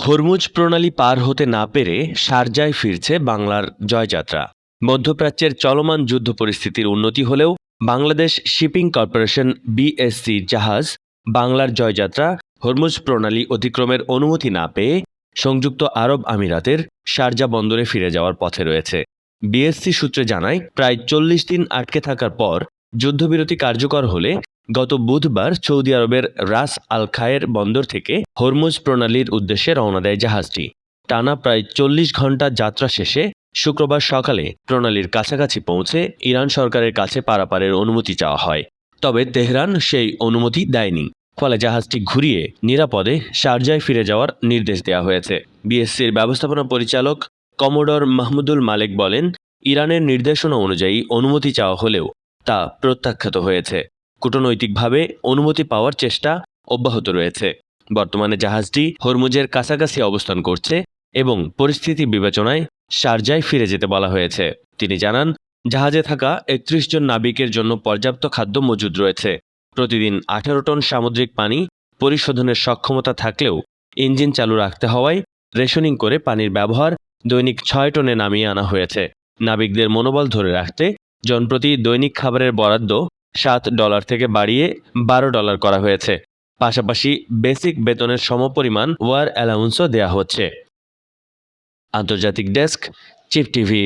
Hormuz প্রণালী পার হতে না পেরে শারজায় ফিরছে বাংলার জয়যাত্রা। মধ্যপ্রাচ্যের চলমান যুদ্ধ পরিস্থিতির উন্নতি হলেও বাংলাদেশ শিপিং কর্পোরেশন বিএসসি জাহাজ বাংলার জয়যাত্রা হরমুজ প্রণালী অতিক্রমের অনুমতি না পেয়ে সংযুক্ত আরব আমিরাতের শারজা বন্দরে ফিরে যাওয়ার পথে রয়েছে। বিএসসি সূত্রে জানায়, প্রায় ৪০ দিন আটকে থাকার পর যুদ্ধবিরতি কার্যকর হলে গত বুধবার সৌদি আরবের রাস আল খায়ের বন্দর থেকে হরমুজ প্রণালীর উদ্দেশ্যে রওনা দেয় জাহাজটি। টানা প্রায় ৪০ ঘন্টা যাত্রা শেষে শুক্রবার সকালে প্রণালীর কাছাকাছি পৌঁছে ইরান সরকারের কাছে পারাপারের অনুমতি চাওয়া হয়। তবে তেহরান সেই অনুমতি দেয়নি। ফলে জাহাজটি ঘুরিয়ে নিরাপদে শারজায় ফিরে যাওয়ার নির্দেশ দেওয়া হয়েছে। বিএসসির ব্যবস্থাপনা পরিচালক কমোডর মাহমুদুল মালেক বলেন, ইরানের নির্দেশনা অনুযায়ী অনুমতি চাওয়া হলেও তা প্রত্যাখ্যাত হয়েছে। কূটনৈতিকভাবে অনুমতি পাওয়ার চেষ্টা অব্যাহত রয়েছে। বর্তমানে জাহাজটি হরমুজের কাছাকাছি অবস্থান করছে এবং পরিস্থিতি বিবেচনায় শারজায় ফিরে যেতে বলা হয়েছে। তিনি জানান, জাহাজে থাকা ৩১ জন নাবিকের জন্য পর্যাপ্ত খাদ্য মজুদ রয়েছে। প্রতিদিন ১৮ টন সামুদ্রিক পানি পরিশোধনের সক্ষমতা থাকলেও ইঞ্জিন চালু রাখতে হওয়ায় রেশনিং করে পানির ব্যবহার দৈনিক ৬ টনে নামিয়ে আনা হয়েছে। নাবিকদের মনোবল ধরে রাখতে জনপ্রতি দৈনিক খাবারের বরাদ্দ $৭ থেকে বাড়িয়ে $১২ করা হয়েছে। পাশাপাশি বেসিক বেতনের সমপরিমাণ ওয়ার অ্যালাউন্সও দেয়া হচ্ছে। আন্তর্জাতিক ডেস্ক, চিপ টিভি।